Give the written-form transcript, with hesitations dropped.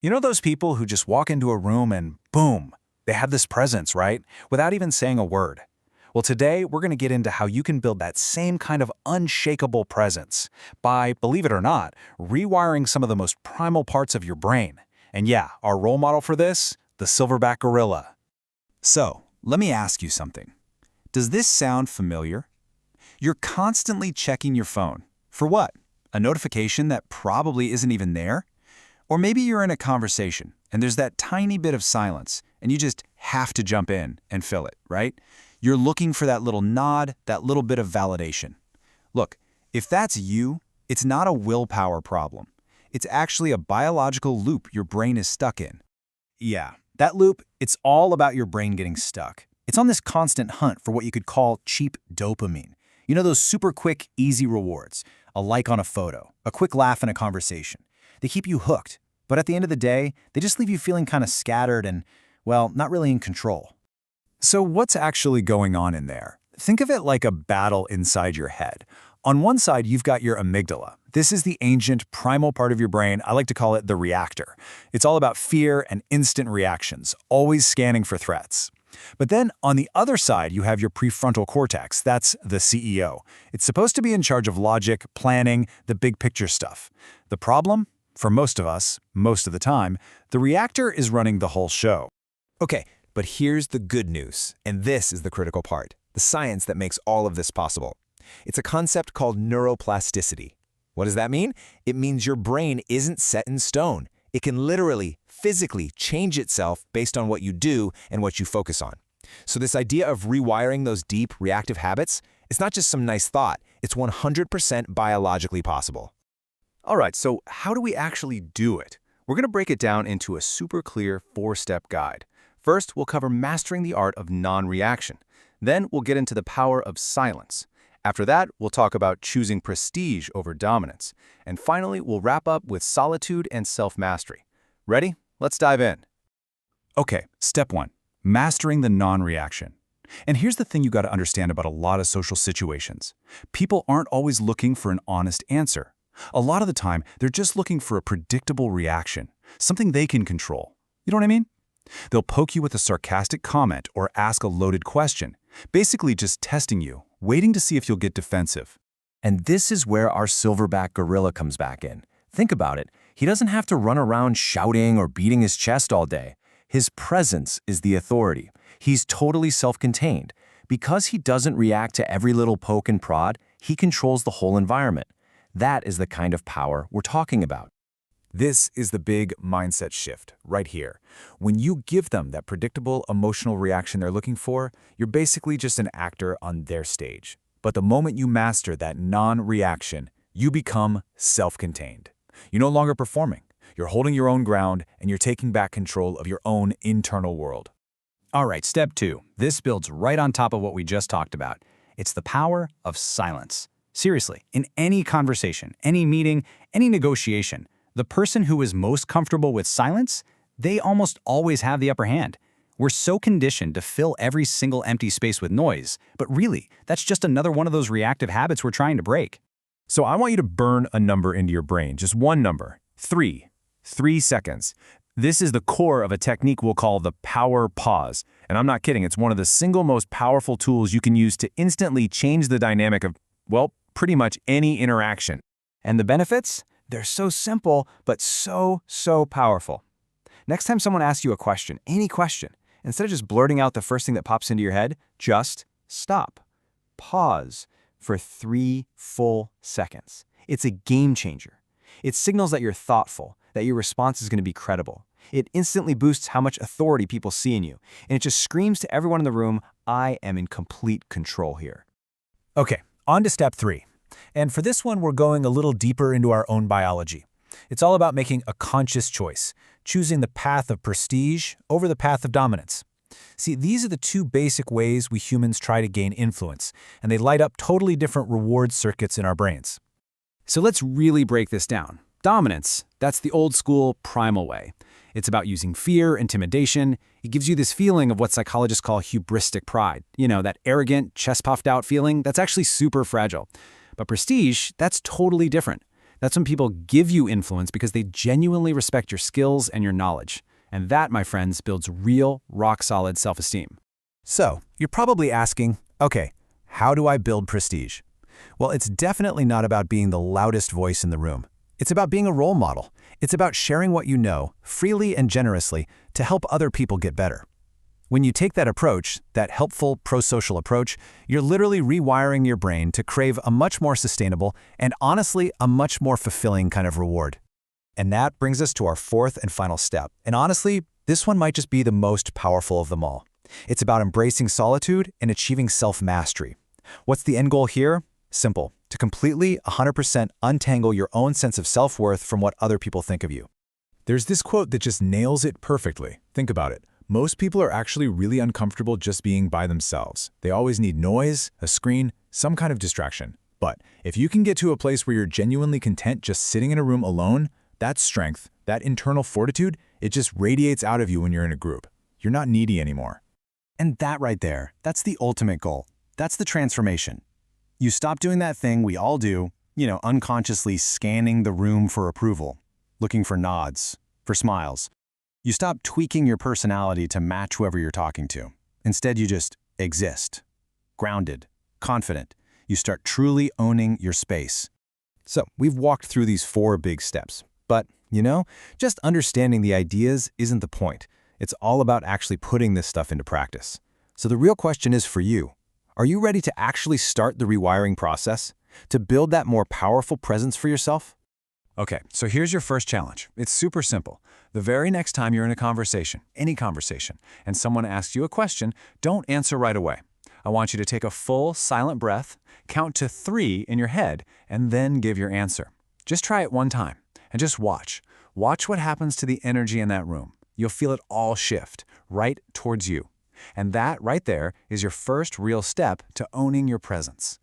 You know those people who just walk into a room and boom, they have this presence, right? Without even saying a word. Well, today we're going to get into how you can build that same kind of unshakable presence by, believe it or not, rewiring some of the most primal parts of your brain. And yeah, our role model for this, the silverback gorilla. So, let me ask you something. Does this sound familiar? You're constantly checking your phone. For what? A notification that probably isn't even there? Or maybe you're in a conversation and there's that tiny bit of silence and you just have to jump in and fill it, right? You're looking for that little nod, that little bit of validation. Look, if that's you, it's not a willpower problem. It's actually a biological loop your brain is stuck in. Yeah, that loop, it's all about your brain getting stuck. It's on this constant hunt for what you could call cheap dopamine. You know those super quick, easy rewards, a like on a photo, a quick laugh in a conversation. They keep you hooked, but at the end of the day, they just leave you feeling kind of scattered and, well, not really in control. So what's actually going on in there? Think of it like a battle inside your head. On one side, you've got your amygdala. This is the ancient, primal part of your brain. I like to call it the reactor. It's all about fear and instant reactions, always scanning for threats. But then on the other side, you have your prefrontal cortex. That's the CEO. It's supposed to be in charge of logic, planning, the big picture stuff. The problem? For most of us, most of the time, the reactor is running the whole show. Okay, but here's the good news, and this is the critical part, the science that makes all of this possible. It's a concept called neuroplasticity. What does that mean? It means your brain isn't set in stone. It can literally, physically change itself based on what you do and what you focus on. So this idea of rewiring those deep reactive habits, it's not just some nice thought, it's 100% biologically possible. All right, so how do we actually do it? We're going to break it down into a super clear 4-step guide. First, we'll cover mastering the art of non-reaction. Then we'll get into the power of silence. After that, we'll talk about choosing prestige over dominance. And finally, we'll wrap up with solitude and self-mastery. Ready? Let's dive in. Okay, step 1, mastering the non-reaction. And here's the thing you got to understand about a lot of social situations. People aren't always looking for an honest answer. A lot of the time, they're just looking for a predictable reaction, something they can control. You know what I mean? They'll poke you with a sarcastic comment or ask a loaded question, basically just testing you, waiting to see if you'll get defensive. And this is where our silverback gorilla comes back in. Think about it. He doesn't have to run around shouting or beating his chest all day. His presence is the authority. He's totally self-contained. Because he doesn't react to every little poke and prod, he controls the whole environment. That is the kind of power we're talking about. This is the big mindset shift right here. When you give them that predictable emotional reaction they're looking for, you're basically just an actor on their stage. But the moment you master that non-reaction, you become self-contained. You're no longer performing. You're holding your own ground, and you're taking back control of your own internal world. All right, step 2. This builds right on top of what we just talked about. It's the power of silence. Seriously, in any conversation, any meeting, any negotiation, the person who is most comfortable with silence, they almost always have the upper hand. We're so conditioned to fill every single empty space with noise, but really, that's just another one of those reactive habits we're trying to break. So I want you to burn a number into your brain, just one number, 3. 3 seconds. This is the core of a technique we'll call the power pause. And I'm not kidding, it's one of the single most powerful tools you can use to instantly change the dynamic of, well, pretty much any interaction. And the benefits? They're so simple, but so powerful. Next time someone asks you a question, any question, instead of just blurting out the first thing that pops into your head, just stop. Pause for 3 full seconds. It's a game changer. It signals that you're thoughtful, that your response is going to be credible. It instantly boosts how much authority people see in you, and it just screams to everyone in the room, I am in complete control here. Okay, on to step 3. And for this one, we're going a little deeper into our own biology. It's all about making a conscious choice, choosing the path of prestige over the path of dominance. See, these are the 2 basic ways we humans try to gain influence, and they light up totally different reward circuits in our brains. So let's really break this down. Dominance, that's the old school primal way. It's about using fear, intimidation. It gives you this feeling of what psychologists call hubristic pride. You know, that arrogant, chest-puffed out feeling that's actually super fragile. But prestige, that's totally different. That's when people give you influence because they genuinely respect your skills and your knowledge. And that, my friends, builds real, rock-solid self-esteem. So, you're probably asking, okay, how do I build prestige? Well, it's definitely not about being the loudest voice in the room. It's about being a role model. It's about sharing what you know, freely and generously, to help other people get better. When you take that approach, that helpful, pro-social approach, you're literally rewiring your brain to crave a much more sustainable and honestly, a much more fulfilling kind of reward. And that brings us to our fourth and final step. And honestly, this one might just be the most powerful of them all. It's about embracing solitude and achieving self-mastery. What's the end goal here? Simple. To completely, 100% untangle your own sense of self-worth from what other people think of you. There's this quote that just nails it perfectly. Think about it. Most people are actually really uncomfortable just being by themselves. They always need noise, a screen, some kind of distraction. But if you can get to a place where you're genuinely content just sitting in a room alone, that strength, that internal fortitude, it just radiates out of you when you're in a group. You're not needy anymore. And that right there, that's the ultimate goal. That's the transformation. You stop doing that thing we all do, unconsciously scanning the room for approval, looking for nods, for smiles. You stop tweaking your personality to match whoever you're talking to. Instead, you just exist. Grounded, confident. You start truly owning your space. So, we've walked through these 4 big steps. But, just understanding the ideas isn't the point. It's all about actually putting this stuff into practice. So the real question is for you. Are you ready to actually start the rewiring process? To build that more powerful presence for yourself? Okay, so here's your first challenge. It's super simple. The very next time you're in a conversation, any conversation, and someone asks you a question, don't answer right away. I want you to take a full, silent breath, count to 3 in your head, and then give your answer. Just try it one time, and just watch. Watch what happens to the energy in that room. You'll feel it all shift, right towards you. And that, right there, is your first real step to owning your presence.